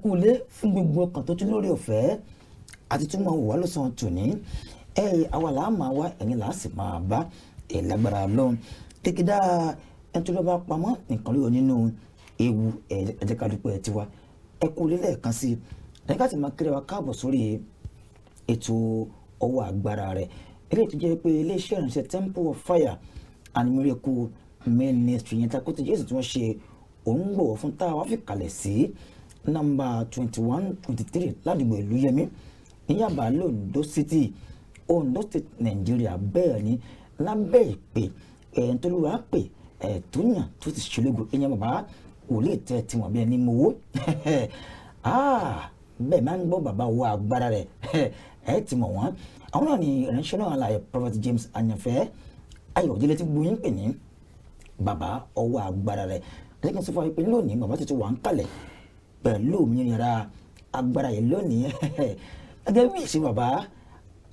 kú ilé fún gbogbo ọkàn tó tún lórí ọ̀fẹ́ àti túmọ̀ wà lọ́sàn-án tòní àwa là á máa wá ẹ̀yin là á sì máa bá lágbára lọ́hùn kékeré ẹni tó lọ́ bá pamọ́ nǹkan lóyún nínú ewu ẹ̀jẹ̀ ká dúpẹ́ tiwa ẹ kú ilé lẹ́ẹ̀kan sí i ẹ̀ka ká sì máa kéré wa káàbọ̀ sórí ètò ọwọ́ agbára rẹ̀ eléyìí tó jẹ́ pé iléeṣẹ́ ìrìnsẹ̀ Temple of Fire and Miracle Ministry yẹn takò tí Jésù tí wọ́n ṣe òun gbọ̀wọ̀ fún tá a wá fi kalẹ̀ sí nọ́mbà 2123 ládùúgbò ìlú Yẹmí ní Yaba l'Ondo City Ondo State Nigeria bẹ́ẹ̀ ni lábẹ́ ìpè ẹ̀ẹ́ntolúwa pè ẹ̀ẹ́túnyàn tó ti ṣológo ẹ̀yàn bàbá wòlíì tẹ́ tí wọ́n bí ẹni mú owó bẹ́ẹ̀ máa ń gbọ́ bàbá owó agbára rẹ̀ ẹ̀ ti mọ̀ wọ́n àwọn náà ni ìránṣẹ́ náà láàyè Prophet James AYANFE Ayọ̀délé tí gbóyún pè ní bàbá ọwọ́ agbára rẹ̀ lẹ́yìn sọ fún wa pé lónìí bàbá tuntun wà ń kalẹ̀ pẹ̀lú òmìnira agbára yìí lónìí gẹ́gẹ́ bí ìṣe bàbá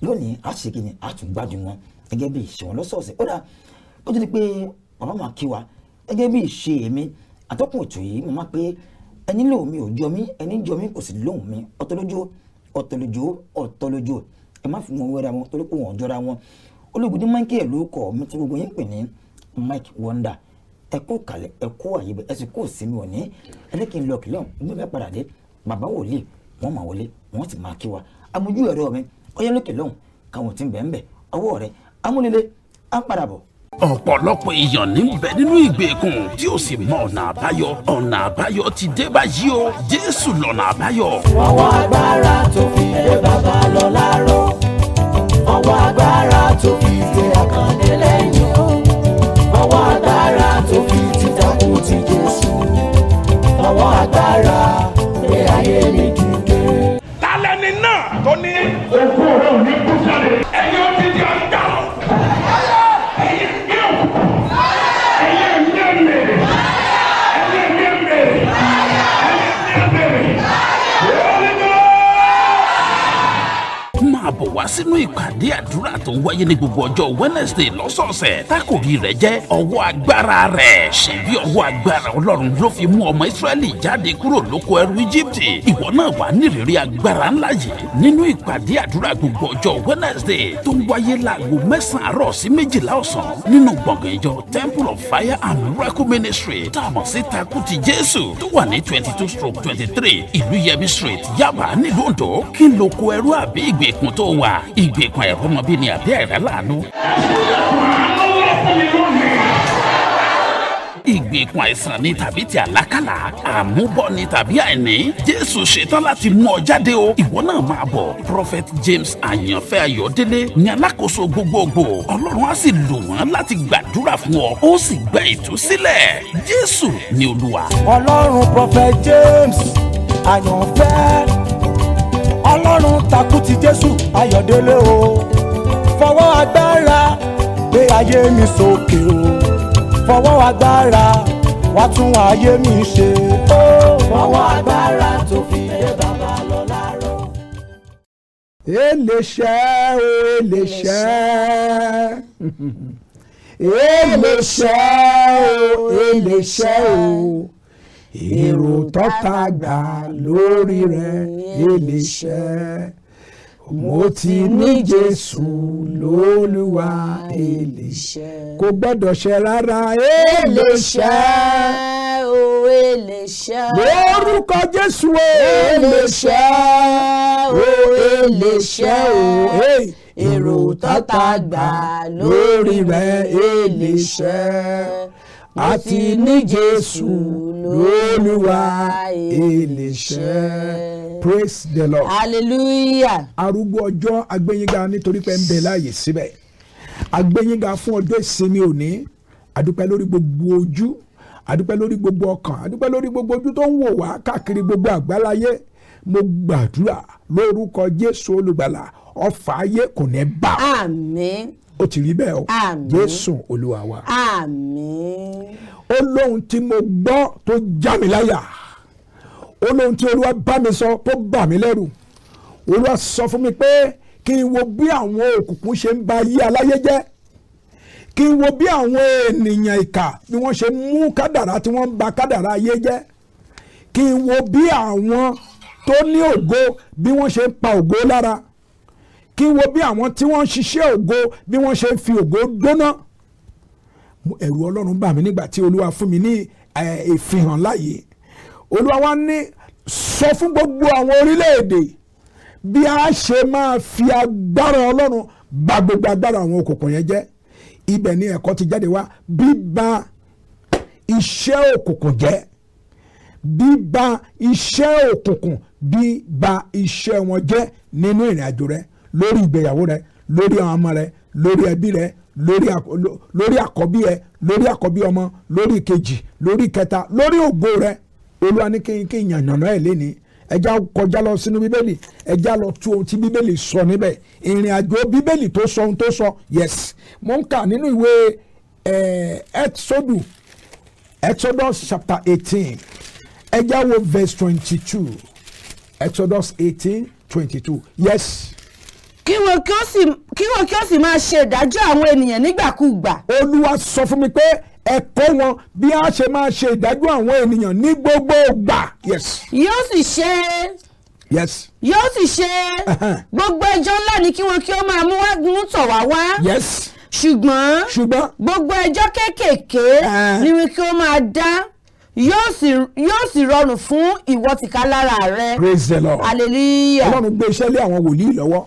lónìí a ṣe kíni a tún gbádùn wọn gẹ́gẹ́ bí ìṣe wọn lọ́sọ̀ọ̀sẹ̀ ó dà ó ti di pé bàbá máa kí wa gẹ́gẹ́ bí ìṣe èmi àtọ́kùn ètò yìí mo máa pé ẹni lóhùn mi ò jọ mí ẹni jọ mí kò sì lóhùn mi ọ̀tọ̀lójó ẹ má fi wọn wẹ́ra wọn torí pé wọn jọra wọn Ologunde Micheal ló kọ mi tí gbogbo yín pè ní Mike Wonder ẹ kú kalẹ̀ ẹ kú àyè ẹ sì kú òsínmi òní ẹni kí n lọ kìlọ̀ gbé bẹ́ẹ̀ padà dé bàbá wòlíì wọ́n máa wọlé wọ́n sì máa kí wa amójú ẹ̀rọ mi ọyẹ́ lókè lọ́hùn káwọn tí ń bẹ̀ ń bẹ̀ ọwọ́ rẹ̀ amúlélé á padà bọ̀. ọ̀pọ̀lọpọ̀ èèyàn ní bẹ nínú ìgbèkùn tí ó sì mọ ọ̀nà àbáyọ ti dé báyìí o Jésù lọ́nà àbáyọ. ọwọ́ agbára tó fi dé bàbá lọ láàárọ̀ ọwọ́ agbára tó fi dé Àkàndé lẹ́yìn ọwọ́ agbára tó fi ti takú ti Jésù ọwọ́ agbára pé ayé mi dìde. tálẹ́ni náà tó ní okú ọ̀rọ̀ ní kúsàlẹ̀ ẹ̀yin ó ti di ọ̀dà ẹ̀yin ní òkùnkùn ẹ̀yin ní ẹ̀mẹ̀rẹ̀ ẹ̀yin ní ẹ̀mẹ̀rẹ̀ ẹ̀yin ní ẹ̀mẹ̀rẹ̀ máa bọ̀ wá sínú ìpàdé àdúrà tó ń wáyé ní gbogbo ọjọ́ Wednesday lọ́sọ̀ọ̀sẹ̀ tákòrí rẹ̀ jẹ́ ọwọ́ agbára rẹ̀ ṣe bí ọwọ́ agbára Ọlọ́run ló fi mú ọmọ Ísírẹ́lì jáde kúrò lóko ẹrú Íjíbítì ìwọ náà wà nírìírí agbára ńlá yìí nínú ìpàdé àdúrà gbogbo ọjọ́ Wednesday tó ń wáyé láago 9 àárọ̀ sí 12 ọ̀sán nínú gbọ̀ngàn ìjọ Temple of Fire and Miracle Ministry tá a mọ̀ sí takú ti Jésù tó wà ní 22/23 ìlú Yẹmí Street Yaba nílùú Ondo kí n lóko ẹrú àbí ìgbèkùn tó wà ìgbèkùn ẹ̀rọ ọmọbí ni àbí àìrá láàánú. ìgbèkùn àìsàn ni tàbí ti àlákàlà àmúbọ̀ ni tàbí àìní Jésù ṣetán láti mú ọ jáde o ìwọ náà máa bọ̀ Prophet James AYANFE Ayọ̀délé ní alákòóso gbogbogbò Ọlọ́run á sì lò wọ́n láti gbàdúrà fún ọ ó sì gba ìtúsílẹ̀ Jésù ni Olúwa. Ọlọ́run Prophet James AYANFE Ọlọ́run takú ti Jésù Ayọ̀délé o fọwọ́ agbára gbé ayé mi sókè o fọwọ́ agbára wá tún ayé mi ṣe o fọwọ́ agbára tó fi dé bàbá lọ láàárọ̀. Eléṣẹ́ o eléṣẹ́ eléṣẹ́ o èrò tọ́ta gbà lórí rẹ̀ eléṣẹ́ mo ti ní Jésù lólúwa eléṣẹ́ kò gbọ́dọ̀ ṣe rárá eléṣẹ́ o eléṣẹ́ lórúkọ Jésù o eléṣẹ́ o eléṣẹ́ o èrò tọ́ta gbà lórí rẹ̀ eléṣẹ́ àti ní Jésù lólúwa eléṣẹ́. Praise the Lord. Hallelujah. Arúgbó ọjọ́ agbẹ́yìnga nítorí pé ń bẹ láàyè síbẹ̀. Agbẹ́yìnga fún ọjọ́ ìsinmi òní. Adúpẹ́ lórí gbogbo ojú. Adúpẹ́ lórí gbogbo ọkàn. Adúpẹ́ lórí gbogbo ojú tó ń wò wá káàkiri gbogbo àgbáláyé. Mo gbàdúrà lórúkọ Jésù olùgbàlà ọfà ayé kò ní bá. Àmín. Ó ti rí bẹ́ẹ̀ o. Àmín. Jésù Olúwa wa. Àmín. Ó lóhun tí mo gbọ́ tó já mi láyà. Ó lóhun tí Olúwa bá mi sọ tó bà mí lẹ́rù. Olúwa sọ fún mi pé kí n wo bí àwọn òkùnkùn ṣe ń ba ayé aláyé jẹ́. Kí n wo bí àwọn ènìyàn ìkà bí wọ́n ṣe mú kádàrá tí wọ́n ń ba kádàrá ayé jẹ́. Kí n wo bí àwọn tó ní ògo bí wọ́n ṣe ń pa ògo lára, kí n wo bí àwọn tí wọ́n ń ṣiṣẹ́ ògo bí wọ́n ṣe ń fi ògo dóná. Ẹ̀rù Ọlọ́run bà mí nígbà tí Olúwa fún mi ní ìfihàn láàyè. Olúwa wá ní sọ fún gbogbo àwọn orílẹ̀-èdè bí a ṣe máa fi agbára Ọlọ́run bà gbogbo agbára àwọn òkùnkùn yẹn jẹ́. Ibẹ̀ ni ẹ̀kọ́ ti jáde wá, bíba iṣẹ́ òkùnkùn jẹ́, bíba iṣẹ́ òkùnkùn, bíba iṣẹ́ wọn jẹ́ nínú ìrìn àjò rẹ, lórí ìgbéyàwó rẹ, lórí àwọn ọmọ rẹ, lórí ẹbí rẹ, lórí àkọ́bí ẹ, lórí àkọ́bí ọmọ, lórí ìkejì, lórí ìkẹta, lórí ògo rẹ. Olúwa ní kí n yànnàná ẹ̀ léni. Ẹja kọjá lọ sínú Bíbélì, ẹja lọ tú ohun tí Bíbélì sọ níbẹ̀. Ìrìn àjò Bíbélì tó sọ ohun tó sọ, yes. Mo ń kà nínú ìwé Exodus chapter 18. Ẹja wo verse 22. Exodus 18:22. Yes. Kí wọn kí ó sì máa ṣe ìdájọ́ àwọn ènìyàn nígbàkúùgbà. Olúwa sọ fún mi pé ẹ̀kọ́ wọn bí a ṣe máa ṣe ìdájọ́ àwọn ènìyàn ní gbogbo ìgbà. Yes. Yóò sì ṣe. Yes. Yóò sì ṣe. Gbogbo ẹjọ́ ńlá ni kí wọn kí ó máa mú tọ̀ wá wá. Yes. Ṣùgbọ́n gbogbo ẹjọ́ kéékèèké ni wọn kí ó máa dá. Yóò sì rọrùn fún ìwọ tìkálára rẹ. Praise the Lord. Hallelujah. Ọlọ́run gbé iṣẹ́ lé àwọn wòlíì lọ́wọ́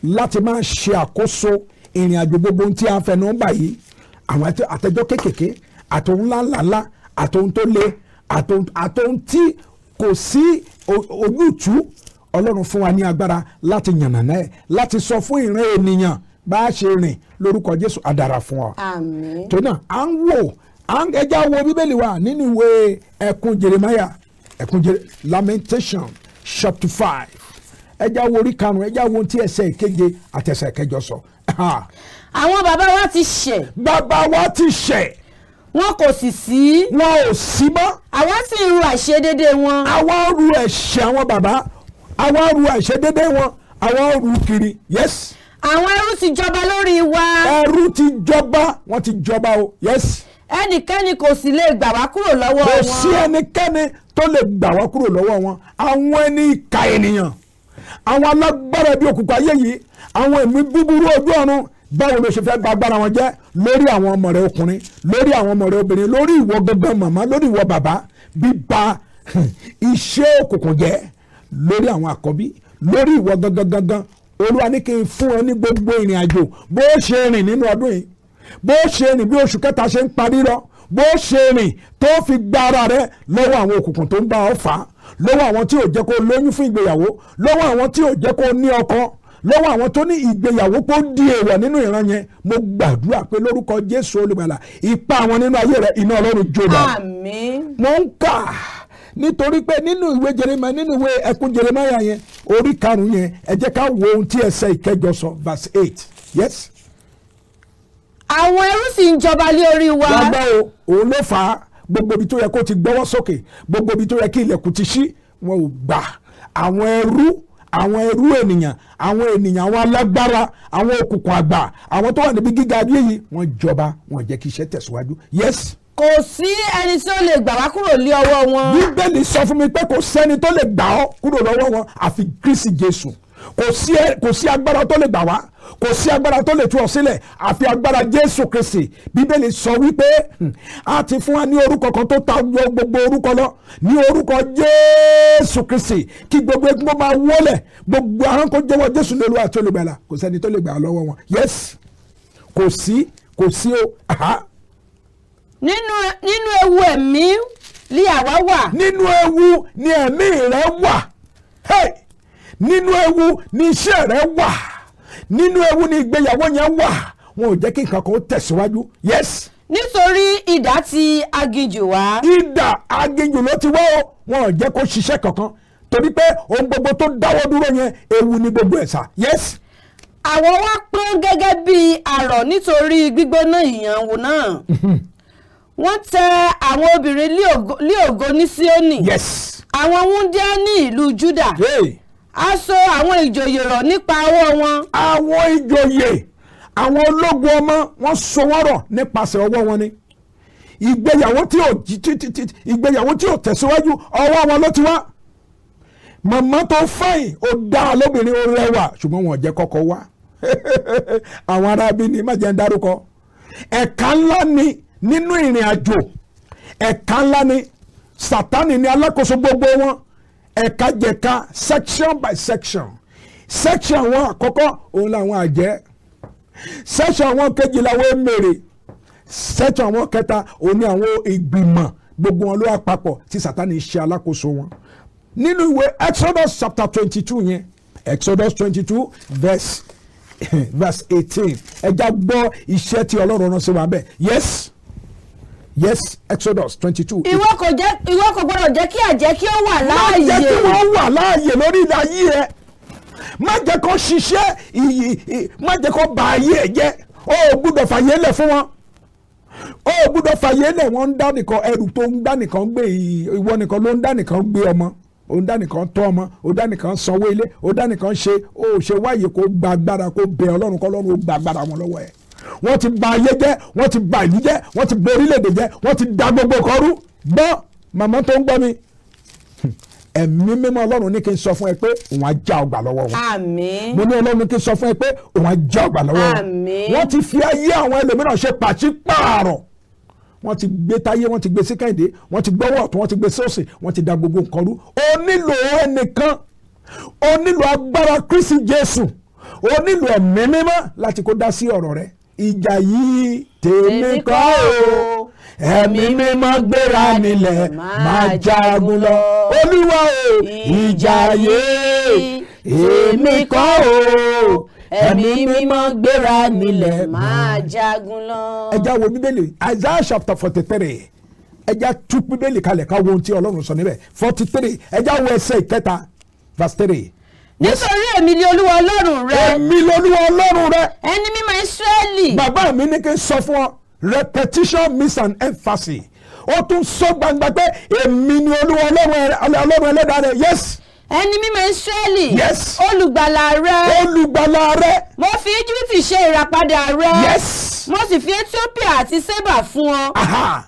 láti máa ṣe àkóso ìrìn àjò gbogbo tí a fẹnu bà yìí. Àwọn àtẹjọ́ kéékèèké, àtòun ńláńlá, àtòun tó le, àtòun tí kò sí ojútùú. Ọlọ́run fún wa ní agbára láti yànnàná ẹ̀, láti sọ fún ìran ènìyàn bá a ṣe rìn lórúkọ Jésù. Á dára fún ọ. Àmín. Tó náà ẹja wo Bíbélì wa nínú ìwé ẹkún Jeremiah, Lamentation chapter 5. Ẹja wo orí 5, ẹja wo tí ẹsẹ̀ ìkeje àti ẹsẹ̀ ìkẹjọ sọ. Àwọn bàbá wa ti ṣẹ̀. Bàbá wa ti ṣẹ̀. Wọn kò sì sí. Wọn ò sí mọ́. Àwa sì ń ru àìṣedédé wọn. Àwa ru ẹ̀ṣẹ̀ àwọn bàbá. Àwa ru àìṣedédé wọn. Àwa ru kiri. Yes. Àwọn ẹrú ti jọba lórí wa. Ẹrú ti jọba. Wọ́n ti jọba o. Yes. Ẹnikẹ́ni kò sì lè gbà wá kúrò lọ́wọ́ wọn. Kò sí ẹnikẹ́ni tó lè gbà wá kúrò lọ́wọ́ wọn. Àwọn ẹni ìkà ènìyàn, àwọn alágbára bí òkùnkùn ayé yìí, àwọn ẹ̀mí búburú ojú ọ̀run, báwo ló ṣe fẹ́ gba agbára wọn jẹ́ lórí àwọn ọmọ rẹ ọkùnrin, lórí àwọn ọmọ rẹ obìnrin, lórí ìwọ gangan màmá, lórí ìwọ bàbá, bíba iṣẹ́ òkùnkùn jẹ́ lórí àwọn àkọ́bí, lórí ìwọ gangan. Olúwa ní kí n fún ọ ní gbogbo ìrìn àjò bó ṣe rìn nínú ọdún yìí, bó ṣe rìn bí oṣù kẹta ṣe ń parí lọ, bó ṣe rìn tó fi gba ara rẹ lọ́wọ́ àwọn òkùnkùn tó ń bá ọ fà á, lọ́wọ́ àwọn tí ò jẹ́ kó lóyún fún ìgbéyàwó, lọ́wọ́ àwọn tí ò jẹ́ kó ní ọkọ, lọ́wọ́ àwọn tó ní ìgbéyàwó kó di èèwọ̀ nínú ìran yẹn. Mo gbàdúrà pé lórúkọ Jésù Olùgbàlà ipa àwọn nínú ayé rẹ iná Ọlọ́run jó dà. Àmín. Mo ń kà nítorí pé nínú ìwé Jeremiah, nínú ìwé ẹkún Jeremiah yẹn orí 5 yẹn, ẹ jẹ́ ká wo ohun tí ẹsẹ̀ ìkẹjọ sọ, verse 8. Yes. Àwọn ẹrú sì ń jọba lé orí wa. Gbàgbọ́ o, òun ló fà á. Gbogbo ibi tó yẹ kó ti gbọ́wọ́ sókè, gbogbo ibi tó yẹ kí ilẹ̀kùn ti ṣí, wọn ò gbà. Àwọn ẹrú ènìyàn, àwọn alágbára, àwọn òkùnkùn àgbà, àwọn tó wà níbi gíga ayé yìí, wọ́n jọba, wọ́n jẹ́ kí iṣẹ́ tẹ̀síwájú. Yes. Kò sí ẹni tí ó lè gbà wá kúrò lé ọwọ́ wọn. Bíbélì sọ fún mi pé kò sẹ́ni tó lè gbà ọ́ kúrò lọ́wọ́ wọn àfi Kristi Jésù. Kò sí agbára tó lè gbà wá, kò sí agbára tó lè tú ọ sílẹ̀ àfi agbára Jésù Kristi. Bíbélì sọ wípé a ti fún wa ní orúkọ kan tó ta gbogbo orúkọ lọ, ní orúkọ Jésù Kristi, kí gbogbo egungun máa wọlẹ̀, gbogbo ahọ́n kó jẹ́wọ́ Jésù ní Olúwa àti Olùgbàlà. Kò sẹ́ni tó lè gbà lọ́wọ́ wọn. Yes. Kò sí o. Nínú ewu ẹ̀mí ni àwa wà. Nínú ewu ni ẹ̀mí rẹ wà. Hey! Nínú ewu ni iṣẹ́ rẹ wà. Nínú ewu ni ìgbéyàwó yẹn wà. Wọn ò jẹ́ kí nǹkan kan tẹ̀síwájú. Yes. Nítorí idà ti aginjù wá. Idà aginjù ló ti wá o. Wọn ò jẹ́ kó ṣiṣẹ́ kankan. Torí pé ohun gbogbo tó dáwọ́ dúró yẹn ewu ni gbogbo ẹ̀ sà. Yes. Àwọn wá pọ́n gẹ́gẹ́ bí àrọ̀ nítorí gbígbóná ìyànwó náà. Wọ́n tẹ àwọn obìnrin lé ògo ní Síónì. Yes. Àwọn wúndíá ní ìlú Júdà. Hey. A so àwọn ìjòyè rọ̀ nípa ọwọ́ wọn. Àwọn ìjòyè, àwọn ológun ọmọ, wọ́n so wọ́n rọ̀ nípasẹ̀ ọwọ́ wọn ni. Ìgbéyàwó tí ò tẹ̀síwájú ọwọ́ wọn ló ti wá. màmá tó fáyìn ó dá lóbìnrin ó rẹwà ṣùgbọ́n wọn ò jẹ́ kọ́kọ́ wá àwọn arábí ni má jẹ́ ń dárúkọ ẹ̀ka ńlá ni nínú ìrìn àjò ẹ̀ka ńlá ni Sátánì ni alákòóso gbogbo wọn ẹ̀ka jẹ̀ka section by section wọn àkọ́kọ́ òun làwọn àjẹ́ section wọn kejì làwọn èmèrè section wọn kẹta òun ni àwọn ìgbìmọ̀ gbogbo wọn ló wà papọ̀ tí Sátánì ṣe alákòóso wọn nínú ìwé Exodus chapter 22 yẹn Exodus 22 verse 18 ẹja gbọ́ iṣẹ́ tí Ọlọ́run rán sí wa bẹ́ẹ̀ yes Exodus 22. ìwọ kò gbọdọ̀ jẹ́ kí àjẹ́ kí ó wà láàyè. má jẹ́ kí wọ́n wà láàyè lórí ilẹ̀ ayé ẹ má jẹ́ kó ṣiṣẹ́ má jẹ́ kó bà ayé ẹ jẹ́ ó gbọ́dọ̀ fàyè lẹ̀ fún wọn ó gbọ́dọ̀ fàyè lẹ̀ wọ́n ń dá nìkan ẹrù tó ń dá nìkan gbé ìwọ nìkan ló ń dá nìkan gbé ọmọ ó ń dá nìkan tọ́ ọmọ ó dá nìkan sanwó ilé ó dá nìkan ṣe ó ṣe wáyé kó gba agbára kó bẹ Ọlọ́run kọ́ Ọlọ́run ó gba agbára wọn lọ́wọ́ ẹ̀ wọ́n ti bà ayé jẹ́ wọ́n ti bà ìlú jẹ́ wọ́n ti bà orílẹ̀-èdè jẹ́ wọ́n ti da gbogbo kan rú gbọ́ màmá tó ń gbọ́ mi ẹ̀mí mímọ́ Ọlọ́run ní kí n sọ fún ẹ pé òun á já ọgbà lọ́wọ́ wọn. àmín. mo ní Ọlọ́run kí n sọ fún ẹ pé òun á já ọgbà lọ́wọ́ wọn. àmín. wọ́n ti fi ayé àwọn ẹlòmíràn ṣe pàṣípààrọ̀ wọ́n ti gbé táyé wọ́n ti gbé sí Kẹ́hìndé wọ́n ti gbọ́wọ́ ọ̀tún wọ́n ti gbé sósì wọ́n ti da gbogbo nǹkan rú. o nílò ẹnìkan o nílò agbára Kristi Jésù o nílò ẹ̀mí mímọ́ láti kó dá sí ọ̀rọ̀ rẹ. ìjà yìí tèmi kọ́ o ẹ̀mí mímọ́ gbéra nílẹ̀ máa jagun lọ. Olúwa o ìjà yìí èmi kọ́ o ẹ̀mí mímọ́ gbéra nílẹ̀ máa jagun lọ. ẹja wo bíbélì Isaiah chapter 43 ẹja tú bíbélì kalẹ̀ ká wo ohun tí Ọlọ́run sọ níbẹ̀ 43 ẹja wo ẹsẹ̀ ìkẹta verse 3. nítorí èmi ni Olúwa Ọlọ́run rẹ. èmi ni Olúwa Ọlọ́run rẹ. ẹni mímọ́ Ísírẹ́lì. bàbá mi ní kí n sọ fún ọ repetition means an emphasis ó tún sọ gbangba pé èmi ni Olúwa Ọlọ́run ẹlẹ́dàá rẹ yes. ẹni mímọ́ Ísírẹ́lì. yes. olùgbàlà rẹ. olùgbàlà rẹ. mo fi Íjíbítì ṣe ìràpadà rẹ. yes. mo sì fi Étíópíà àti Sébà fún ọ. aha.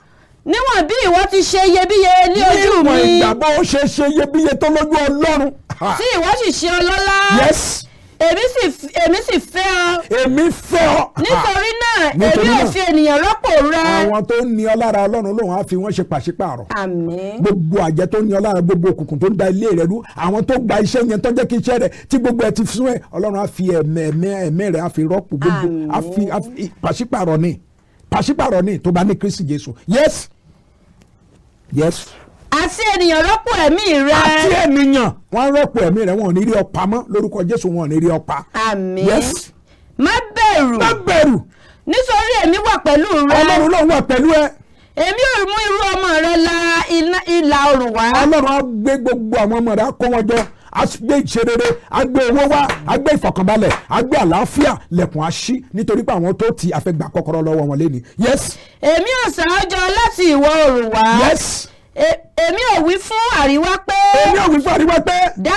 níwọ̀n bí ìwọ ti ṣe iyebíye ní ojú mi. níwọ̀n ìgbà bó ṣe ṣe iyebíye tó lójú Ọlọ́run. tí ìwọ sì ṣe ọlọ́lá. yes. èmi sì fẹ́ ọ. èmi fẹ́ ọ. nítorí náà èmi ò fi ènìyàn rọ́pò rẹ. àwọn tó ní ọ lára Ọlọ́run lòun á fi wọ́n ṣe pàṣípààrọ̀. àmín. gbogbo àjẹ́ tó ní ọ lára gbogbo òkùnkùn tó ń da ilé rẹ rú àwọn tó gba iṣẹ́ yẹn tó jẹ́ kí iṣẹ́ rẹ tí gbogbo ẹ ti fún ẹ Ọlọ́run á fi ẹ̀mí rẹ á fi rọ́pò gbogbo á fi pàṣípààrọ̀ ní tó bá ní Kristi Jésù yes. yes. àti ènìyàn rọ́pò ẹ̀mí rẹ. àti ènìyàn wọ́n rọ́pò ẹ̀mí rẹ wọn ò ní rí ọ pamọ́ lórúkọ Jésù wọn ò ní rí ọ pa. àmín. yes. má bẹ̀rù. má bẹ̀rù. nítorí èmi wà pẹ̀lú rẹ. Ọlọ́run náà wà pẹ̀lú ẹ. èmi ò mú irú ọmọ rẹ la ìlà oòrùn wá. Ọlọ́run á gbé gbogbo àwọn ọmọ rẹ á kó wọn jọ á gbé ìṣerere á gbé owó wá á gbé ìfọ̀kànbalẹ̀ á gbé àlàáfíà lẹ̀kùn á ṣí nítorí pé àwọn tó ti àfẹ́gbà kọ́kọ́rọ́ lọ́wọ́ wọn lé ní. yes. èmi ò sàn ọ́ jọ láti ìwọ̀ oòrùn wá. yes. èmi ò wí fún àríwá pé. èmi ò wí fún àríwá pé. dá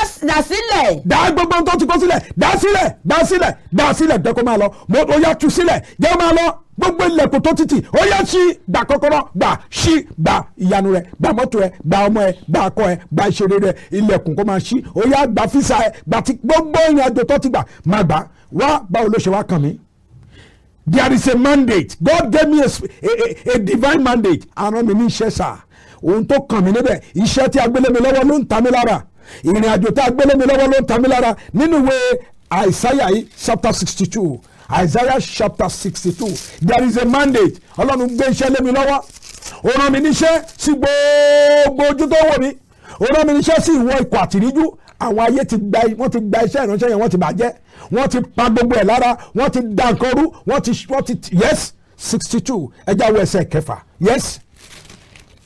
sílẹ̀. dá gbogbo ohun tó ti kó sílẹ̀ dá sílẹ̀ dá sílẹ̀ dá sílẹ̀ jẹ́ kó máa lọ mo ó yá tú sílẹ̀ jẹ́ kó máa lọ gbogbo ilẹ̀kùn tó títì ó yá ṣí gbà kọ́kọ́rọ́ gbà ṣí gbà ìyanu rẹ̀ gbà mọ́tò ẹ̀ gbà ọmọ ẹ̀ gbà akọ ẹ̀ gbà ìṣeré rẹ̀ ilẹ̀kùn kó máa ṣí ó yá gbà físà ẹ̀ gbà tí gbogbo ìrìn àjò tó ti gbà máa gbà wá báwo ló ṣe wá kàn mí. There is a mandate. God gave me a divine mandate. àrùn mi ní iṣẹ́ sáà ohun tó kàn mí níbẹ̀ iṣẹ́ tí agbélé mi lọ́wọ́ ló ń ta mí lára ìrìn àjò tí agbélé mi lọ́wọ́ ló ń ta mí lára nínú ìwé Isaiah chapter 62 Isaiah chapter 62 there is a mandate Ọlọ́run gbé iṣẹ́ lé mi lọ́wọ́ ó rán mi níṣẹ́ sí gbogbo ojú tó wò mí ó rán mi níṣẹ́ sí ìwọ ikọ̀ àtìríjú àwọn ayé wọ́n ti gba iṣẹ́ ìránṣẹ́ yẹn wọ́n ti bàjẹ́ wọ́n ti pa gbogbo ẹ̀ lára wọ́n ti dá nǹkan rú wọ́n ti yes 62 ẹja wo ẹsẹ̀ kẹfà yes.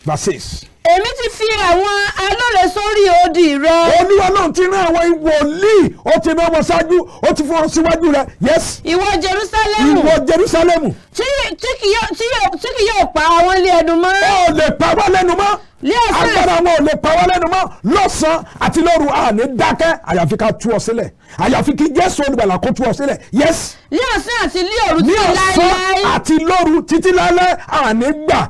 verses. èmi ti fi àwọn alóore sórí odi rẹ. Olúwa náà ti rán àwọn wòlíì ó ti rán wọn ṣáájú ó ti fún wọn síwájú rẹ yes. ìwọ Jerúsálẹ́mù. tí kì yóò pa àwọn ilé ẹnu mọ́. ó lè pa wọ́n lẹ́nu mọ́. agbára wọn ò lè pa wọ́n lẹ́nu mọ́ lọ́sàn-án àti lóru àní dákẹ́ àyàfi ká tú ọ sílẹ̀ àyàfi kí Jésù olùgbàlà kó tú ọ sílẹ̀ yes. ní ọ̀sán àti ní òru títí láéláé. ní ọ̀sán àti lóru títí láéláé àní gbà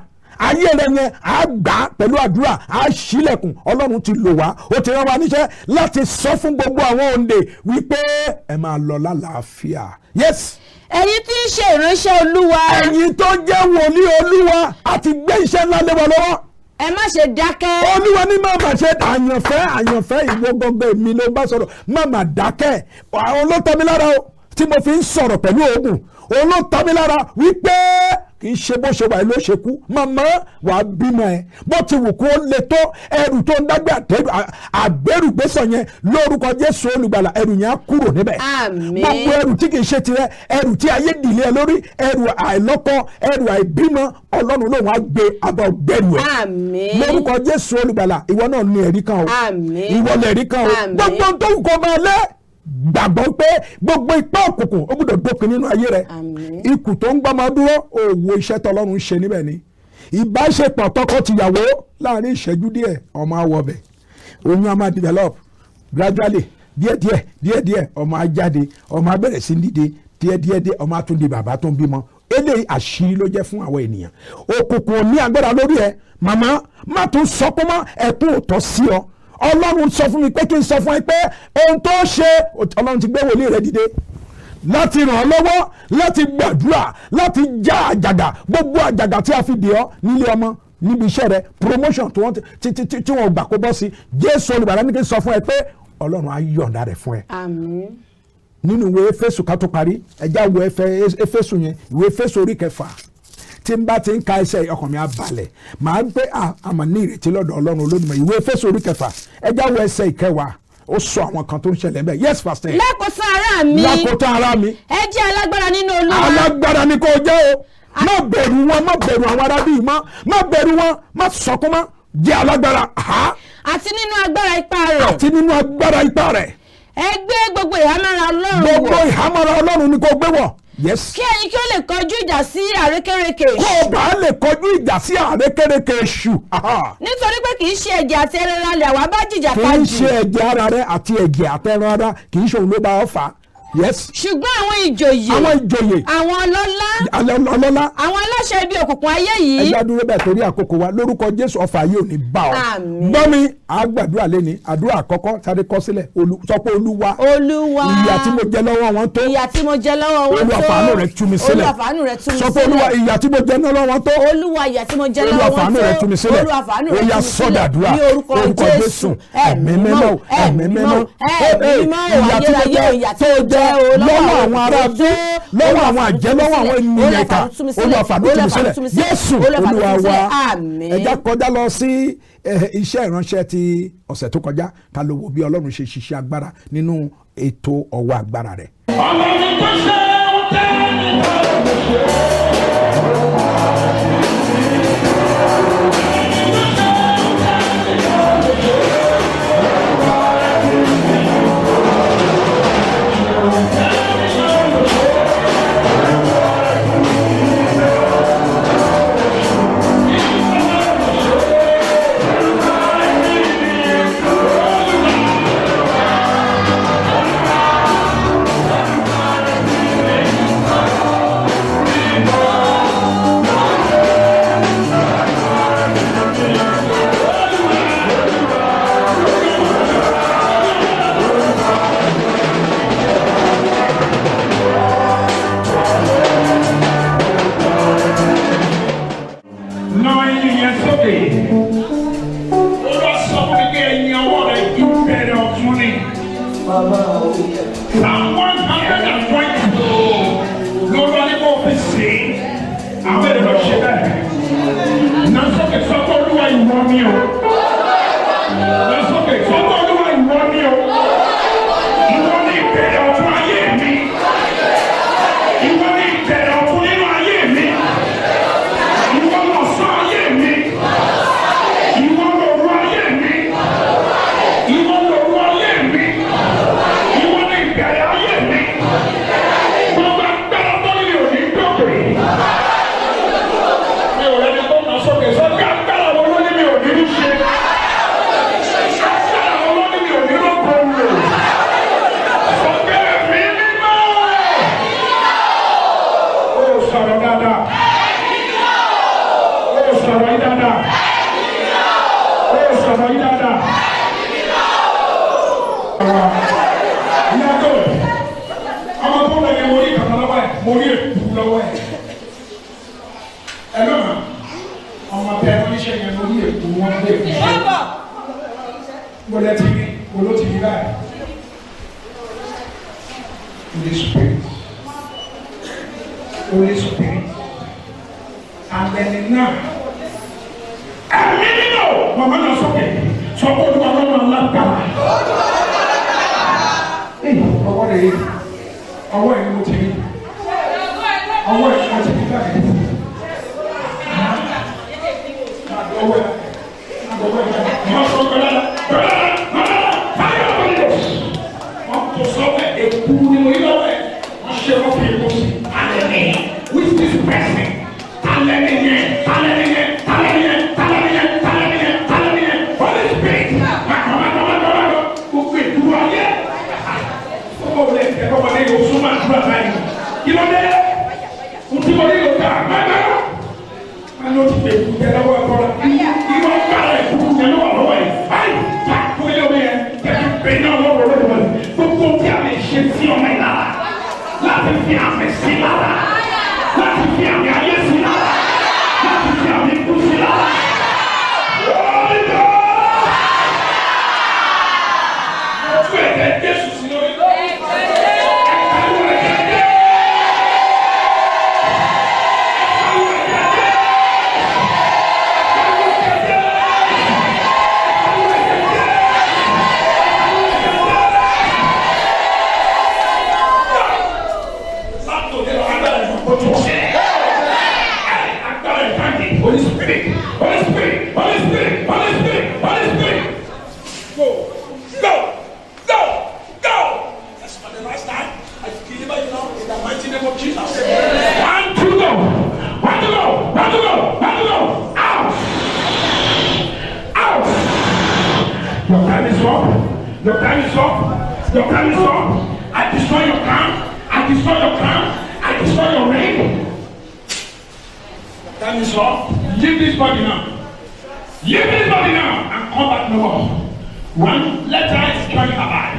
ayé rẹ yẹn á gbà pẹ̀lú àdúrà á ṣílẹ̀kùn. Ọlọ́run ti lò wá, ó ti rán wa níṣẹ́ láti sọ fún gbogbo àwọn òǹdè wípé ẹ máa lọ lálàáfíà. Yes. ẹ̀yin tí ń ṣe ìránṣẹ́ Olúwa. ẹ̀yin tó jẹ́ wòlíì Olúwa àti gbé iṣẹ́ ńlá lé wa lọ́wọ́. ẹ má ṣe dákẹ́. Olúwa ní má má ṣe àyànfẹ́ ìwọ gbọgbẹ́ mi ló bá sọ̀rọ̀, má má dákẹ́. Àwọn ló tọ́ mi lára o tí mo fi ń sọ̀rọ̀ pẹ̀lú oògùn. Òun ló tọ́ mi lára wípé kì í ṣe bó ṣe wà ló ṣe kú. Màmá wàá bímọ ẹ bó ti wù kó le tó ẹrù tó ń dágbé àgbérùgbésọ̀ yẹn lórúkọ Jésù olùgbàlà ẹrù yẹn á kúrò níbẹ̀. Àmín. Gbogbo ẹrù tí kì í ṣe tirẹ̀, ẹrù tí ayé dìlé ẹ lórí, ẹrù àìlọ́kọ, ẹrù àìbímọ, Ọlọ́run lòun á gbé abọ́ gbẹrù ẹ. Àmín. Lórúkọ Jésù olùgbàlà ìwọ náà ní ẹ̀rí kan o. Àmín. Ìwọ lẹ̀rí kan o. Àmín. Gbogbo tó ń kọ́ máa lẹ́ gbàgbọ́ pé gbogbo ipá òkùnkùn ó gbọ́dọ̀ dópin nínú ayé rẹ̀. Àmín. Ikù tó ń gbá máa dúró òwò iṣẹ́ tọ́lọ́run ṣe níbẹ̀ ni. Ìbáṣepọ̀ tọkọ-tìyàwó láàrin ìṣẹ́jú díẹ̀ ọmọ á wọbẹ̀. Oyún á máa develop gradually díẹ̀díẹ̀ ọmọ á jáde, ọmọ á bẹ̀rẹ̀ sí dìde díẹ̀díẹ̀ ọmọ á tún di bàbá tó ń bímọ. Eléyìí àṣírí ló jẹ́ fún àwọn ènìyàn. Òkùnkùn ò ní agbára lórí ẹ. Màmá má tún sọkún mọ́, ẹkún ò tọ́ sí ọ. Ọlọ́run sọ fún mi pé kí n sọ fún ẹ pé ohun tó ṣe Ọlọ́run ti gbé wòlíì rẹ dìde láti ràn ọ́ lọ́wọ́, láti gbàdúrà, láti já àjàgà, gbogbo àjàgà tí a fi dè ọ́ nílé ọmọ, níbi iṣẹ́ rẹ, promotion tí wọ́n gbà kó bọ́ sí. Jésù olùbàdàn ní kí n sọ fún ẹ pé Ọlọ́run á yọ̀ǹda rẹ̀ fún ẹ. Àmín. Nínú ìwé Éfésù ká tó parí ẹjá wo Éfésù yẹn, ìwé Éfésù orí 6 tí n bá ti ń ka ẹsẹ̀ ọkàn mi á balẹ̀ màá ń pé àmọ́ ní ìrètí lọ́dọ̀ Ọlọ́run Olódùmarè. Ìwé Éfésù orí 6 ẹjá wo ẹsẹ̀ 10 ó sọ àwọn kan tó ń ṣẹlẹ̀ bẹ́ẹ̀. Yes pastor. lákòótán ara mi. lákòótán ara mi. ẹ jẹ́ alágbára nínú Olúwa. alágbára ni kò jẹ́ o. má bẹ̀rù wọn, má bẹ̀rù àwọn arábí mọ́, má bẹ̀rù wọn, má sọkún mọ́, jẹ́ alágbára. àti nínú agbára ipá rẹ̀. àti nínú agbára ipá rẹ̀. ẹ gbé gbogbo ìhámọ́ra Ọlọ́run wọ̀. gbogbo ìhámọ́ra Ọlọ́run ni kò gbé wọ̀. Yes. kí ẹ̀yin kí ó lè kọjú ìjà sí àrékérekè èṣù. kó o bá lè kọjú ìjà sí àrékérekè èṣù. nítorí pé kì í ṣe ẹ̀jẹ̀ àti ẹran ara lẹ̀ àwa bá jìjà kì í kájù. ṣe ẹ̀jẹ̀ ara rẹ àti ẹ̀jẹ̀ àtẹran ara kì í ṣe òun ló bá ọ fà á. Yes. ṣùgbọ́n àwọn ìjòyè. àwọn ìjòyè. àwọn ọlọ́lá. ọlọ́lá. àwọn aláṣẹ ibi òkùnkùn ayé yìí. ẹ já dúró bẹ́ẹ̀ torí àkókò wa lórúkọ Jésù ọfà ayé ò ní bá ọ. Àmín. gbọ́ mi àgbàdúrà lẹ́ni àdúrà àkọ́kọ́ sáré kọ sílẹ̀ sọ pé Olúwa. Olúwa. ìyà tí mo jẹ lọ́wọ́ wọn tó. ìyà tí mo jẹ lọ́wọ́ wọn tó. Olúwa fàánú rẹ̀ tú mi sílẹ̀. Olúwa fàánú rẹ̀ tú mi sílẹ̀. sọ pé Olúwa ìyà tí mo jẹ lọ́wọ́ wọn tó. Olúwa ìyà tí mo jẹ lọ́wọ́ Olúwa wọn tó. fàánú rẹ̀ tú mi sílẹ̀. Olúwa fàánú rẹ̀ tú mi sílẹ̀. Ó yá sọ́dàdúrà ní orúkọ Jésù. ẹ̀mí mímọ́ ẹ̀mí mímọ́ ìyà tí mo jẹ tó jẹ lọ́wọ́ àwọn ará bí lọ́wọ́ àwọn àjẹ́ lọ́wọ́ àwọn ènìyàn ìka Olúwa fàánú tú mi sílẹ̀. Jésù Olúwa wa. ẹja kọjá lọ sí iṣẹ́ ìránṣẹ́ ti ọ̀sẹ̀ tó kọjá ká ló wo bí Ọlọ́run ṣe ṣiṣẹ́ agbára nínú ètò ọwọ́ agbára rẹ̀. Ọlọ́run tó ṣe ń tẹ́lẹ̀ lọ́wọ́. Ìwọ Hello ma. Ọmọ tẹ ẹ oníṣẹ́ yẹn mo ní èkó wọn gbé èkó. Mo lẹ ti rí mo ló ti rí báyìí. Holy Spirit. Holy Spirit. Àgbẹ̀ni náà. Ẹ̀mí nínú màmá náà sókè. Sọ pé olúwa lọ́wọ́ alágbára. Ọwọ́ rẹ̀ yìí. Ọwọ́ ẹ̀ ni mo ti rí. Ọwọ́ ẹ̀ ni mo ti rí báyìí. Ọwọ́ ẹ̀. Ọwọ́ ẹ̀. Wọ́n sọ pé wọ́n tó sọ pé èkú ni mo yí lọ́wọ́ ẹ̀. Wọ́n ṣe wọ́n fi èkó sí. Alẹ́ ni with this person. Alẹ́ ni yẹn. Alẹ́ ni yẹn. Alẹ́ ni yẹn. Alẹ́ ni yẹn. Alẹ́ ni yẹn. Alẹ́ ni yẹn. Holy Spirit. Gbogbo ìdúró ayé. Ọmọ wòle ẹ̀kọ́ wọlé yóò súnmọ́ àdúrà báyìí. Kí ló dé? Ntí mo ní yóò dá gbàgbà. Wọ́n ló ti dé ìkújẹ lọ́wọ́ ẹ̀kọ́ la. Ìwọ gbàrà ìkújẹ lọ́wọ́ lọ́wọ́ yìí. Báyìí ta kó ilé omi yẹn. Kẹ́kẹ́ bẹ́ẹ̀ náà lọ́wọ́ lọ́wọ́ yìí. Gbogbo tí a lè ṣe sí ọmọ yìí lára. Láti fi àmì sí lára. Láti fi àmì ayé sí lára. Láti fi àmì ikú sí lára. Jésù sí lórí. Holy Spirit, Holy Spirit, Holy Spirit, Holy Spirit, Holy Spirit. Go, go, go, go. That's for the last time. I deliver you now in the mighty name of Jesus. One to go, one to go, one to go, one to go. Out, out. Your time is up. Your time is up. Your time is up. I destroy your crown. I destroy your crown. I destroy your reign. Time is up. Leave this body now. Leave this body now and come back no more. One, let her enjoy her life.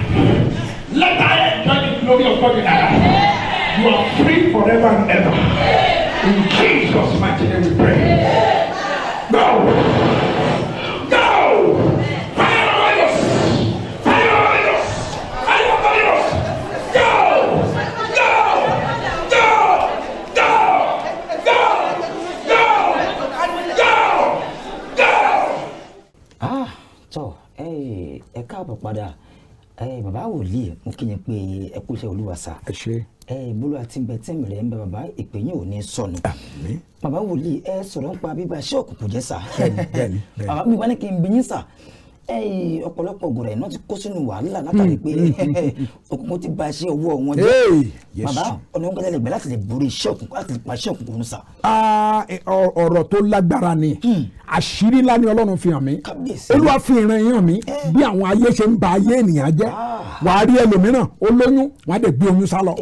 Let her enjoy the glory of God in her life. You are free forever and ever. In Jesus' mighty name we pray. Go! Go! Fire of Holy Ghost! Fire of Holy Ghost! Fire of Holy Ghost! Go! Go! Go! Go! Go! Tọ́ ẹ káàbọ̀ padà bàbá wòlíì mo kí ni pé ẹ kú iṣẹ́ Olúwa sà. Ẹ ṣé. Bólú àti ń bẹ tí mi rẹ̀ ń bẹ bàbá ìpè yín ò ní sọnù. Bàbá wòlíì sọ̀rọ̀ ń pa bíbá iṣẹ́ òkùnkùn jẹ́ sà. Bẹ́ẹ̀ni. Bàbá mi wá ní kí n bí yín sà. Ọ̀pọ̀lọpọ̀ ògùn rẹ̀ náà ti kó sínú wàhálà látàrí pé òkùnkùn ti bà iṣẹ́ ọwọ́ wọn jẹ́. Bàbá ọ̀nà ògùn tẹ́lẹ̀ gbẹ láti lè borí iṣẹ́ òkùnkùn láti lè pa iṣẹ́ òkùnkùn sà. Ọ̀rọ̀ tó lágbára ni àṣírí ńlá ni Ọlọ́run fi hàn mí. Olúwa fi ìran yìí hàn mí bí àwọn ayé ṣe ń ba ayé ènìyàn jẹ́. Wàá rí ẹlòmíràn ó lóyún wọ́n á dẹ̀ gbé oyún sá lọ.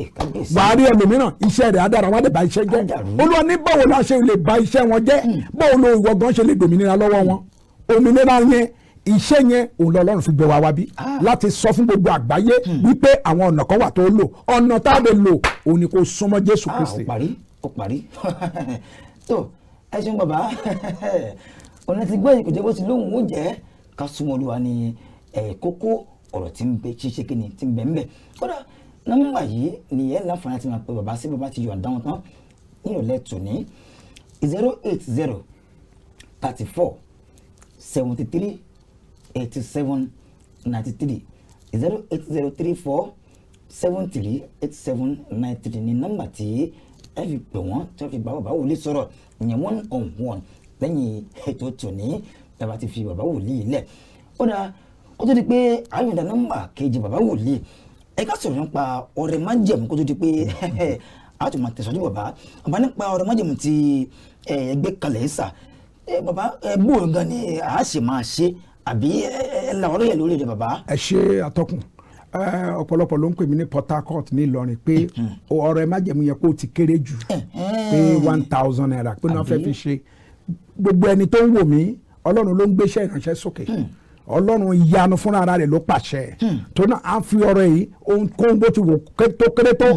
Wàá rí ẹlòmíràn iṣẹ́ rẹ̀ á dára wọ́n á dẹ̀ bà iṣẹ́ jẹ́. Olúwa ní báwo la ṣe lè bà iṣẹ́ wọn jẹ́ báwo lo ìwọ gan ṣe lè dòmìnira lọ́wọ́ wọn. Òmìnira yẹn iṣẹ́ yẹn òun lọ́lọ́run fi gbé wa wá bí láti sọ fún gbogbo àgbáyé wípé àwọn ọ̀nà kan wà tó lò ọ̀nà tá a lè lò òun ni kò súnmọ́ Jésù Kristi. Ó parí tó ẹ ṣeun bàbá ọ̀nà tí gbọ́ ìkòjẹ́ bó ti lóhùn ó jẹ́ ká súnmọ́ Olúwa ní kókó ọ̀rọ̀ tí ń bẹ ṣíṣe kí ni tí ń bẹ ń bẹ kódà nọ́mbà yìí ni ẹ láǹfààní àti máa pe bàbá sí bàbá ti yọ̀ǹda wọn tán nírọ̀lẹ́ tòní 080 34 73 87 93 08034 73 87 93 ní nọ́mbà tí ẹ fi pè wọ́n tí wọ́n fi bá bàbá wòlíì sọ̀rọ̀ ìyẹn 1-on-1 lẹ́yìn ètò tòní bàbá ti fi bàbá wòlíì lẹ̀ ó dáa kó tó di pé àyọ̀dá nọ́mbà kejì bàbá wòlíì ẹ ká sọ̀rọ̀ nípa ọrẹ májẹ̀mú kó tó di pé a tún máa tẹ̀sọ́jú bàbá nípa ọrẹ májẹ̀mú tí ẹgbẹ́ kalẹ̀ sà bàbá bóun gan ni a ṣe máa ṣe àbí làwọn olóyè lórí rẹ bàbá. Ẹ ṣe atọ́kùn ọ̀pọ̀lọpọ̀ ló ń pè mí ní Port Harcourt ní Ìlọrin pé ọrẹ májẹ̀mú yẹ kó o ti kéré jù pé 1,000 naira pé náà fẹ́ fi ṣe gbogbo ẹni tó ń wò mí Ọlọ́run ló ń gbéṣẹ́ ìránṣẹ́ sókè Ọlọ́run ìyanu fúnra rẹ̀ ló pàṣẹ tó náà á fi ọrẹ yìí ohun bó ti wò tó kéré tó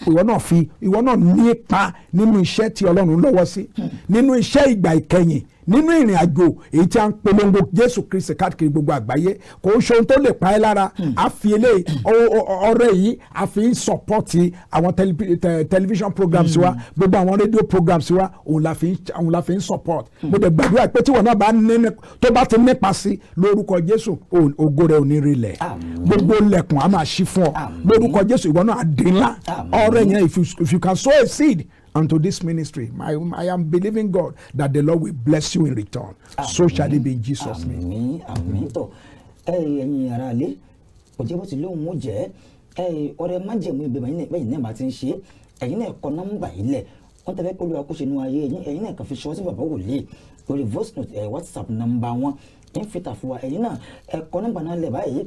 ìwọ náà ní ipa nínú iṣẹ́ tí Ọlọ́run lọ́wọ́ sí nínú iṣẹ́ ìgbà ìkẹyìn nínú ìrìn àjò èyí tí a ń polongo Jésù Kristi káàkiri gbogbo àgbáyé kò ń ṣe ohun tó lè pa ẹ́ lára a fi eléyìí ọrẹ yìí a fi ń sọpọ́tì àwọn television programs wa gbogbo àwọn radio programs wa òun la fi ń support mo dẹ̀ gbàdúrà pé tí wọn náà tó bá ti nípa sí lórúkọ Jésù ògo rẹ̀ ò ní rilẹ̀ gbogbo lẹ̀kùn a máa ṣí fún ọ lórúkọ Jésù ìwọ náà á dín ńlá ọrẹ yẹn if you can sow a seed unto this ministry I am believing God that the Lord will bless you in return. So shall it be in Jesus' name. Àmín tó ẹ̀yin ará ilé kò jẹ́ bó ti lóhùn ó jẹ́ ọ̀rẹ́ májẹ̀mú ibẹ̀ bẹ́yìn náà bá ti ń ṣe ẹ̀yin náà kọ nọ́mbà yìí lẹ̀ wọ́n tẹ́fẹ́ pé olúwa kó ṣe nu ayé ẹ̀yin náà kàn fi ṣọwọ́ sí bàbá wòlíì lórí voice note WhatsApp nọ́mbà wọn ń fi tà fún wa ẹ̀yin náà kọ nọ́mbà náà lẹ̀ báyìí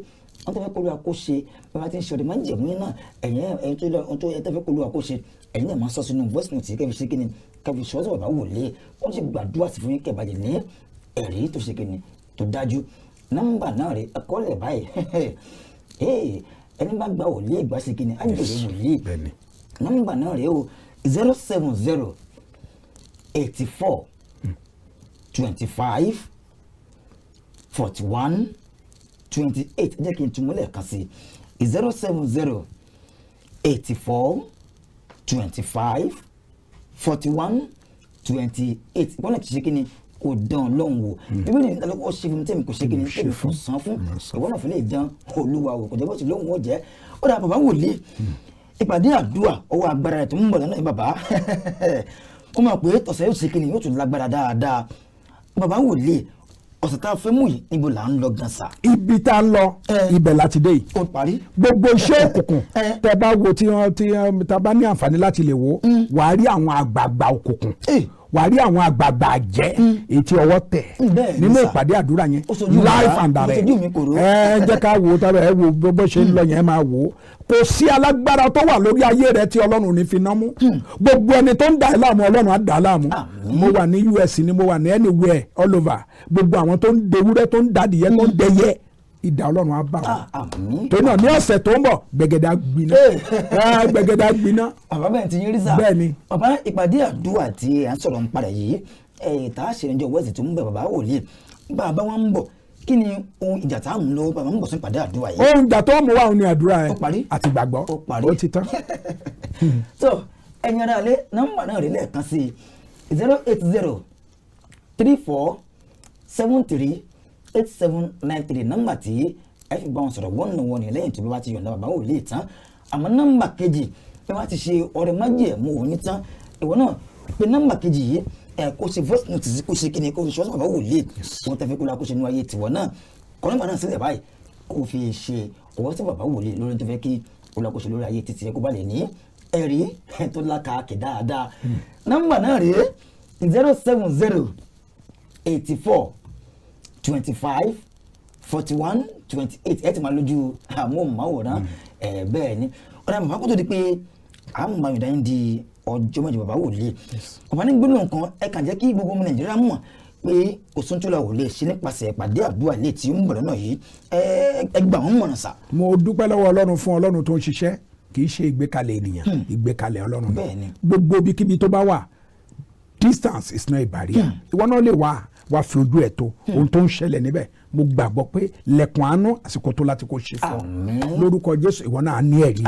wọ́n tẹ́fẹ́ pé olúwa kó ṣe bàbá ti ń ṣe ọ̀rẹ́ májẹ̀mú yìí náà ẹ̀yin tó tẹ́fẹ́ pé olúwa kó ṣe ẹ̀yin náà máa sọ sínú voice note kẹ́fi ṣe kíni kẹ́fi ṣọwọ́ sí bàbá wòlíì wọ́n ti gbàdúrà sí fún yín kẹ́bàjẹ́ ní ẹ̀rí tó ṣe kíni tó dájú nọ́mbà náà rẹ̀ ẹ̀kọ́ lẹ̀ báyìí ẹni bá gba wòlíì ìgbà sí kíni ájòyè wòlíì nọ́mbà náà rẹ̀ o 070 84 25 41 28 jẹ́ kí n tún múlẹ̀ kan sí 070 84 25 41 28 wọ́n lè ti ṣe kíni kò dán lọ́hùn wò bíbélì nígbà lọ́wọ́ ṣe fún tèmi kò ṣe kíni tèmi kò san fún ìwọ náà fi lè dán olúwa wò kò jẹ́ bó ti lóhùn ó jẹ́ ó dà bàbá wòlíì ìpàdé àdúrà ọwọ́ agbára rẹ̀ tó ń bọ̀ lọ́nà yìí bàbá ó máa pè é tọ̀sẹ̀ yóò ṣe kíni yóò tún lágbára dáadáa bàbá wòlíì ọ̀sẹ̀ tá a fẹ́ mú yìí níbo là ń lọ gan sa. ibi tá a lọ ibẹ̀ láti dé yìí. ó parí. gbogbo iṣẹ́ òkùnkùn tẹ bá wo tí tá bá ní àǹfààní láti lè wo wàá rí àwọn àgbààgbà òkùnkùn wàá rí àwọn àgbààgbà àjẹ́ ètí ọwọ́ tẹ̀ nínú ìpàdé àdúrà yẹn life and direct jẹ́ ká wo tábà ẹ wo bó ṣe ń lọ yẹn máa wò kò sí alágbára tó wà lórí ayé rẹ tí Ọlọ́run ní fi ná mú gbogbo ẹni tó ń dà ẹ́ láàmú Ọlọ́run á dà á láàmú mo wà ní US ni mo wà ní anywhere all over gbogbo àwọn tó ń dewúrẹ́ tó ń dàdìyẹ tó ń dẹyẹ ìdá Ọlọ́run á bá wọn tó náà ní ọ̀sẹ̀ tó ń bọ̀ gbẹ̀gẹ̀dẹ̀ gbiná. bàbá bẹ́ẹ̀ ti yín rí sá bẹ́ẹ̀ ni. bàbá ìpàdé àdúrà tí à ń sọ̀rọ̀ ń padà yìí tá a ṣe ẹjọ́ wẹ́ẹ̀sì tó ń bẹ̀ bàbá wòlíì bàbá wa ń bọ̀ kí ni ohun ìjà tá à ń lọ bàbá ń bọ̀ sí ìpàdé àdúrà yìí. ohun ìjà tó mú wa òun ni àdúrà ẹ ó parí àti gbàgbọ́ ó ti tán. so ẹ̀yin ará ilé nọ́mbà náà rí lẹ́ẹ̀kan sí 080 34 73 8793 nọ́mbà tí ẹ fi bá wọn sọ̀rọ̀ wọ́n ní lẹ́yìn tó bá ti yọ̀ǹda bàbá wòlíì tán àmọ́ nọ́mbà kejì bí wọ́n ti ṣe ọ̀rẹ́ májẹ̀mú òní tán ìwọ náà pé nọ́mbà kejì yìí kó ṣe voice note kó ṣe kíni kó fi ṣọ́ọ́sì bàbá wòlíì kó tẹ́ fi kó la kó ṣe nínú ayé tiwọn náà kọ́ nọ́mbà náà sílẹ̀ báyìí kó fi ṣe ọwọ́ sí bàbá wòlíì lórí tó fẹ́ kí kó la kó ṣe lórí ayé títí kó bá lè ní ẹ̀rí tó lákàkì dáadáa nọ́mbà náà rèé 070 84 25 41 28 ẹ ti máa lójú àmóhùnmáwòrán bẹ́ẹ̀ ni ọ̀dà bàbá kó tó di pé à ń máa yọ̀dá yín di ọjọ́ mẹ́jọ bàbá wòlíì bàbá ní gbóná nǹkan ẹ kàn jẹ́ kí gbogbo ọmọ Nàìjíríà mọ̀ pé kò sún tó la wò lè ṣe nípasẹ̀ ìpàdé àdúrà ilé tí ó ń bọ̀ lọ́nà yìí ẹ gbà wọ́n mọ̀ràn sà. mo dúpẹ́ lọ́wọ́ Ọlọ́run fún Ọlọ́run tó ń ṣiṣẹ́ kì í ṣe ìgbékalẹ̀ ènìyàn ìgbékalẹ̀ Ọlọ́run gbogbo ibikíbi tó bá wà distance is not a barrier ìwọ náà lè wá fi ojú ẹ̀ tó ohun tó ń ṣẹlẹ̀ níbẹ̀ mo gbàgbọ́ pé lẹ̀kùn àánú àsìkò tó láti kó ṣe fún ọ lórúkọ Jésù ìwọ náà ní ẹ̀rí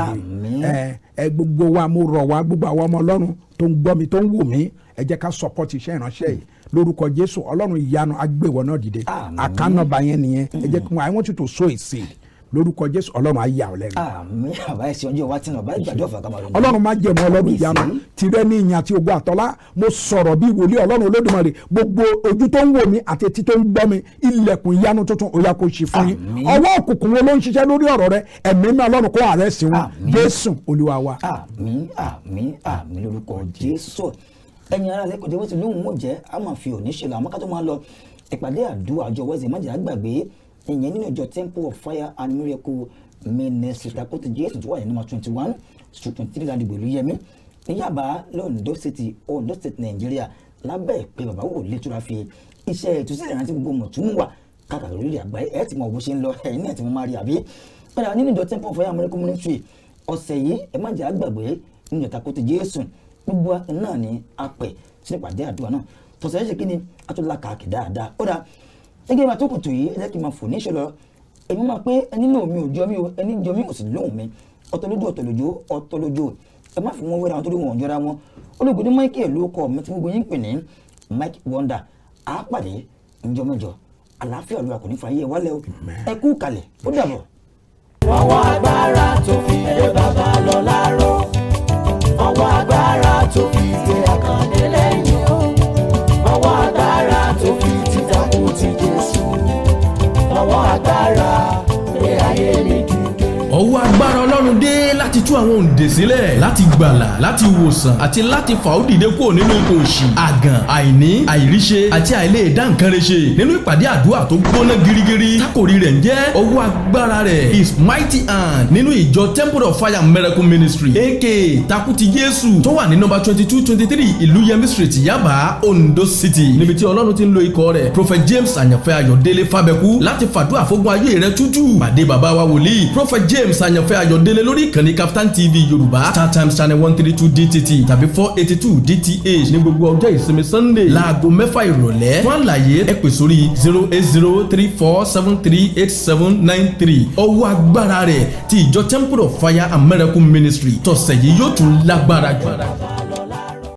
rẹ̀ gbogbo wa mo rọ̀ wá gbogbo àwọn ọmọ Ọlọ́run tó ń gbọ́ mi tó ń wò mí ẹ jẹ́ ká support iṣẹ́ ìránṣẹ́ yìí lórúkọ Jésù Ọlọ́run ìyanu agbèwọ̀ náà dìde àkànnàbà yẹn nìyẹn ẹ jẹ́ kí I want you to sow a seed lórúkọ Jésù Ọlọ́run á yà ọ́ lẹ́nu. àmín àbá ẹ̀sìn ọjọ́ wa tí bàbá ìgbàdo ọ̀fà kàmá lónìí. Ọlọ́run má jẹ̀mọ́ Ọlọ́run ìyanu tirẹ̀ ní ìyàn àti ògo àtọ́lá mo sọ̀rọ̀ bí wòlíì Ọlọ́run Olódùmarè gbogbo ojú tó ń wò mí àti etí tó ń gbọ́ mi ilẹ̀kùn ìyanu tuntun ó yá kó ṣí fún yín ọwọ́ òkùnkùn wo ló ń ṣiṣẹ́ lórí ọ̀rọ̀ rẹ ẹ̀mí mi Ọlọ́run kó ààrẹ sí wọn Jésù Olúwa wa. àmín àmín àmín lórúkọ Jésù ẹ̀yin ará lẹ́kọ̀ọ́ jẹ́wọ́ ti lóhùn ó jẹ́ a máa fi òní ṣe lọ àmọ́ ká tó máa lọ ìpàdé àdúrà ọjọ́ wẹ́sẹ̀ má jẹ́ àgbàgbé ìyẹn nínú ìjọ Temple of Fire and Miracle Ministry takoto Jésù tó wà ní nọ́mbà 21/23 ládìgbò Olúyẹmí ní Yaba Ondo State Nàìjíríà lábẹ́ ìpè bàbá wòlíì tó ra fi iṣẹ́ ìtúsílẹ̀ rántí gbogbo mọ̀túnmù wà káàkiri orílẹ̀ àgbáyé ẹ̀ tí mo bó ṣe ń lọ ẹ̀yìn ẹ̀ tí mo máa rí àbí padà nínú ìjọ Temple of Fire and Miracle Ministry ọ̀sẹ̀ yìí ẹ má jẹ́ àgbàgbé nínú ìtakò ti Jésù gbogbo náà ni a pè sí ìpàdé àdúrà náà tọ̀sẹ̀ ṣe kí ni a tún lákàkì dáadáa ó dáa gẹ́gẹ́ bá tó kùtù yìí ẹ jẹ́ kí n máa fò ní ìṣòro èmi máa pé ẹni náà mi ò jọ mí o ẹni jọ mí ò sì lóhùn mi ọ̀tọ̀lójú ẹ má fi wọn wéra wọn torí wọn ò jọra wọn Ologunde Micheal ló kọ mi tí gbogbo yín pè ní Mike Wonder á pàdé ńjọ́ mẹ́jọ àlàáfíà Olúwa kò ní fa ayé wálẹ̀ o ẹ kú kalẹ̀ ó dàbọ̀. ọwọ́ agbára tó fi dé bàbá lọ láró ọwọ́ agbára tó fi dé Akànnì lẹ́yìn ọwọ́ agbára tó fi títàkùn ti Jésù ọwọ́ agbára pé ayé mi dìde. ọwọ́ agbára Ọlọ́run dé láti tú àwọn òǹdè sílẹ̀ láti gbàlà láti wòsàn àti láti fà ó dìde kúrò nínú ipò òṣì àgàn àìní àìríṣe àti àìlè dá nǹkan rẹ̀ ṣe nínú ìpàdé àdúrà tó gbóná girigiri tákòrí rẹ̀ ń jẹ́ ọwọ́ agbára rẹ̀ his mighty hand nínú ìjọ Temple of Fire Miracle Ministry aka takuti Jésù tó wà ní nọ́mbà 2223 ìlú Yemi Street Yaba Ondo City níbi tí Ọlọ́run ti ń lo ikọ̀ rẹ̀ Prophet James Àyànfẹ́ Ayọ̀délé Fábẹ́kú láti fàdúrà fógun ayé rẹ̀ tútù pàdé bàbá wa wòlíì Prophet James Àyànfẹ́ Ayọ̀délé lórí ìkànnì KAFTAN TV Yorùbá Startimes channel 132 DTT tàbí 482 DTH ní gbogbo ọjọ́ ìsinmi Sunday láago 6 ìrọ̀lẹ́ fún àlàyé ẹ pè sórí 08034738793 ọwọ́ agbára rẹ̀ ti ìjọ Temple of Fire and Miracle Ministry tọ̀sẹ̀ yìí yóò tún lágbára jù.